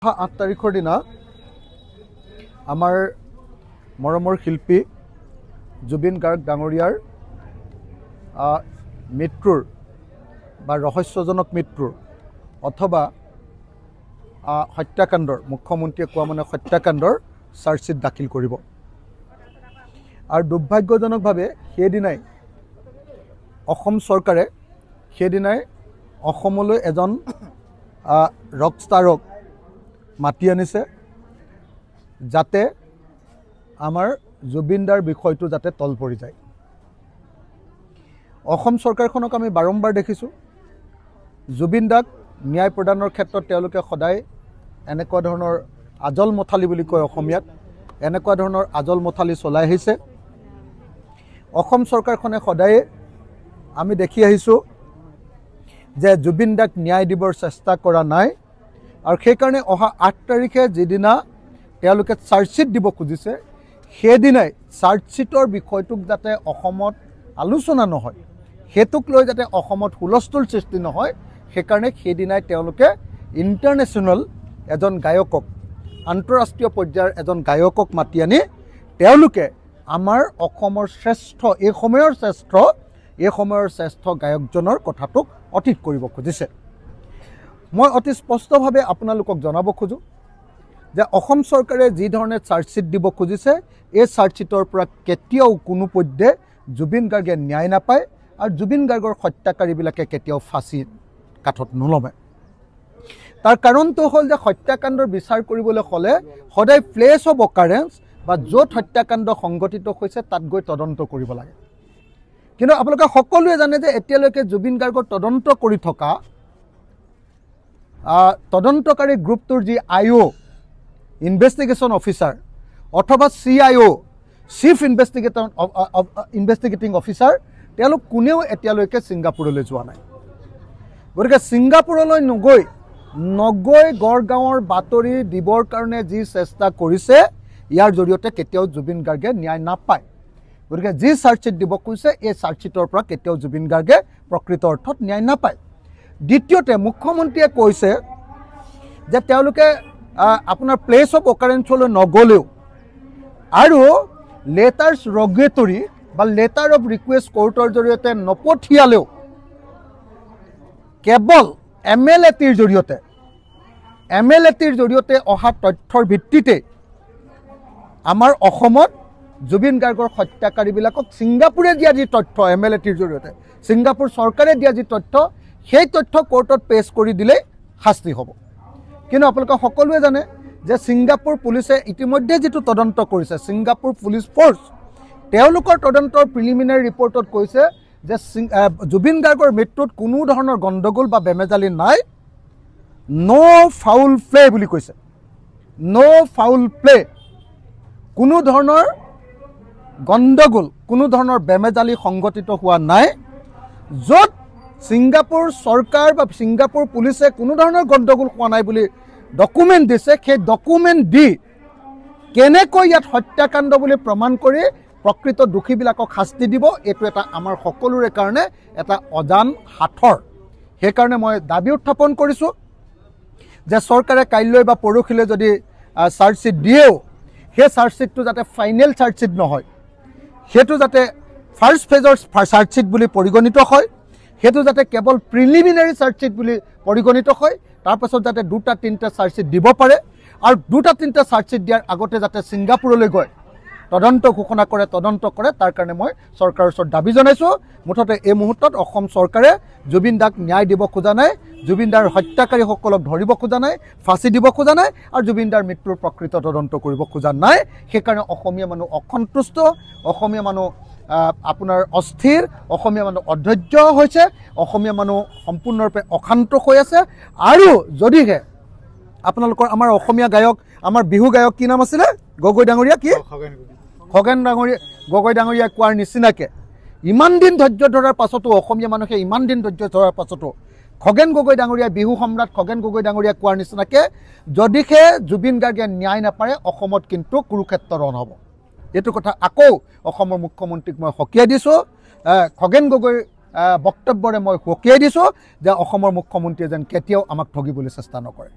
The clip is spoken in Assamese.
অহা 8 তাৰিখৰ দিনা আমাৰ মৰমৰ শিল্পী জুবিন গাৰ্গ ডাঙৰীয়াৰ মৃত্যুৰ বা ৰহস্যজনক মৃত্যুৰ অথবা হত্যাকাণ্ডৰ মুখ্যমন্ত্ৰীয়ে কোৱা মানে হত্যাকাণ্ডৰ চাৰ্জশ্বিট দাখিল কৰিব। আৰু দুৰ্ভাগ্যজনকভাৱে সেইদিনাই অসম চৰকাৰে সেইদিনাই অসমলৈ এজন ৰকষ্টাৰক মাতি আনিছে যাতে আমাৰ জুবিনদাৰ বিষয়টো যাতে তল পৰি যায়। অসম চৰকাৰখনক আমি বাৰম্বাৰ দেখিছোঁ জুবিনদাক ন্যায় প্ৰদানৰ ক্ষেত্ৰত তেওঁলোকে সদায় এনেকুৱা ধৰণৰ আজল মথালি বুলি কয় অসমীয়াত, এনেকুৱা ধৰণৰ আজল মথালি চলাই আহিছে। অসম চৰকাৰখনে সদায় আমি দেখি আহিছোঁ যে জুবিনদাক ন্যায় দিবৰ চেষ্টা কৰা নাই। আৰু সেইকাৰণে অহা 8 তাৰিখে যিদিনা তেওঁলোকে চাৰ্জশ্বিট দিব খুজিছে সেইদিনাই চাৰ্জশ্বিটৰ বিষয়টোক যাতে অসমত আলোচনা নহয়, সেইটোক লৈ যাতে অসমত হুলস্থুল সৃষ্টি নহয়, সেইকাৰণে সেইদিনাই তেওঁলোকে ইণ্টাৰনেশ্যনেল এজন গায়কক, আন্তঃৰাষ্ট্ৰীয় পৰ্যায়ৰ এজন গায়কক মাতি আনি তেওঁলোকে আমাৰ অসমৰ শ্ৰেষ্ঠ এই সময়ৰ শ্ৰেষ্ঠ গায়কজনৰ কথাটোক অতীত কৰিব খুজিছে। মই অতি স্পষ্টভাৱে আপোনালোকক জনাব খোজোঁ যে অসম চৰকাৰে যি ধৰণে চাৰ্জশ্বিট দিব খুজিছে এই চাৰ্জশ্বিটৰ পৰা কেতিয়াও কোনো পধ্যে জুবিন গাৰ্গে ন্যায় নাপায় আৰু জুবিন গাৰ্গৰ হত্যাকাৰীবিলাকে কেতিয়াও ফাঁচি কাঠত নলমে। তাৰ কাৰণটো হ'ল যে হত্যাকাণ্ডৰ বিচাৰ কৰিবলৈ হ'লে সদায় প্লেচ অফ অকাৰেঞ্চ বা য'ত হত্যাকাণ্ড সংঘটিত হৈছে তাত গৈ তদন্ত কৰিব লাগে। কিন্তু আপোনালোকে সকলোৱে জানে যে এতিয়ালৈকে জুবিন গাৰ্গৰ তদন্ত কৰি থকা তদন্তকাৰী গ্ৰুপটোৰ যি IO ইনভেষ্টিগেশ্যন অফিচাৰ অথবা CIO চিফ ইনভেষ্টিগেটিং অফিচাৰ তেওঁলোক কোনেও এতিয়ালৈকে ছিংগাপুৰলৈ যোৱা নাই। গতিকে ছিংগাপুৰলৈ নগৈ গড়গাঁৱৰ বাতৰি দিবৰ কাৰণে যি চেষ্টা কৰিছে ইয়াৰ জৰিয়তে কেতিয়াও জুবিন গাৰ্গে ন্যায় নাপায়। গতিকে যি চাৰ্জশ্বিট দিব খুজিছে এই চাৰ্জশ্বিটৰ পৰা কেতিয়াও জুবিন গাৰ্গে প্ৰকৃত অৰ্থত ন্যায় নাপায়। দ্বিতীয়তে মুখ্যমন্ত্ৰীয়ে কৈছে যে তেওঁলোকে আপোনাৰ প্লেচ অফ অকাৰেঞ্চলৈ নগ'লেও আৰু লেটাৰ্ছ ৰগেটৰী বা লেটাৰ অফ ৰিকুৱেষ্ট কোৰ্টৰ জৰিয়তে নপঠিয়ালেও কেৱল MLATৰ জৰিয়তে অহা তথ্যৰ ভিত্তিতে আমাৰ অসমত জুবিন গাৰ্গৰ হত্যাকাৰীবিলাকক ছিংগাপুৰে দিয়া যি তথ্য MLATৰ জৰিয়তে ছিংগাপুৰ চৰকাৰে দিয়া যি তথ্য সেই তথ্য কোৰ্টত পেছ কৰি দিলেই শাস্তি হ'ব। কিন্তু আপোনালোকে সকলোৱে জানে যে ছিংগাপুৰ পুলিচে ইতিমধ্যে যিটো তদন্ত কৰিছে ছিংগাপুৰ পুলিচ ফ'ৰ্চ তেওঁলোকৰ তদন্তৰ প্ৰিলিমিনাৰী ৰিপৰ্টত কৈছে যে জুবিন গাৰ্গৰ মৃত্যুত কোনো ধৰণৰ গণ্ডগোল বা বেমেজালি নাই, ন' ফাউল প্লে বুলি কৈছে। ন' ফাউল প্লে, কোনো ধৰণৰ গণ্ডগোল কোনো ধৰণৰ বেমেজালি সংঘটিত হোৱা নাই। য'ত ছিংগাপুৰ চৰকাৰ বা ছিংগাপুৰ পুলিচে কোনো ধৰণৰ গণ্ডগোল হোৱা নাই বুলি ডকুমেণ্ট দিছে সেই ডকুমেণ্ট দি কেনেকৈ ইয়াত হত্যাকাণ্ড বুলি প্ৰমাণ কৰি প্ৰকৃত দোষীবিলাকক শাস্তি দিব এইটো এটা আমাৰ সকলোৰে কাৰণে এটা অজান সাঁথৰ। সেইকাৰণে মই দাবী উত্থাপন কৰিছোঁ যে চৰকাৰে কাইলৈ বা পৰহিলৈ যদি চাৰ্জশ্বিট দিয়েও সেই চাৰ্জশ্বিটটো যাতে ফাইনেল চাৰ্জশ্বিট নহয়, সেইটো যাতে ফাৰ্ষ্ট ফেজৰ চাৰ্জশ্বিট বুলি পৰিগণিত হয়, সেইটো যাতে কেৱল প্ৰিলিমিনাৰী চাৰ্জশ্বিট বুলি পৰিগণিত হয়, তাৰপাছত যাতে 2-3টা চাৰ্জশ্বিট দিব পাৰে আৰু 2-3টা চাৰ্জশ্বিট দিয়াৰ আগতে যাতে ছিংগাপুৰলৈ গৈ তদন্ত ঘোষণা কৰে, তদন্ত কৰে। তাৰ কাৰণে মই চৰকাৰৰ ওচৰত দাবী জনাইছোঁ। মুঠতে এই মুহূৰ্তত অসম চৰকাৰে জুবিন দাক ন্যায় দিব খোজা নাই, জুবিন দাৰ হত্যাকাৰীসকলক ধৰিব খোজা নাই, ফাঁচি দিব খোজা নাই আৰু জুবিন দাৰ মৃত্যুৰ প্ৰকৃত তদন্ত কৰিব খোজা নাই। সেইকাৰণে অসমীয়া মানুহ অসন্তুষ্ট, অসমীয়া মানুহ আপোনাৰ অস্থিৰ, অসমীয়া মানুহ অধৈৰ্য হৈছে, অসমীয়া মানুহ সম্পূৰ্ণৰূপে অশান্ত হৈ আছে। আৰু যদিহে আপোনালোকৰ আমাৰ অসমীয়া গায়ক, আমাৰ বিহু গায়ক কি নাম আছিলে গগৈ ডাঙৰীয়া, কি খগেন গগৈ ডাঙৰীয়া কোৱাৰ নিচিনাকৈ ইমান দিন ধৈৰ্য ধৰাৰ পাছতো অসমীয়া মানুহে ইমান দিন ধৈৰ্য ধৰাৰ পাছতো খগেন গগৈ ডাঙৰীয়া, বিহু সম্ৰাট খগেন গগৈ ডাঙৰীয়া কোৱাৰ নিচিনাকৈ যদিহে জুবিন গাৰ্গে ন্যায় নাপাৰে অসমত কিন্তু কুৰুক্ষেত্ৰ ৰণ হ'ব। এইটো কথা আকৌ অসমৰ মুখ্যমন্ত্ৰীক মই সকীয়াই দিছোঁ। খগেন গগৈৰ বক্তব্যৰে মই সকীয়াই দিছোঁ যে অসমৰ মুখ্যমন্ত্ৰীয়ে যেন কেতিয়াও আমাক ঠগিবলৈ চেষ্টা নকৰে।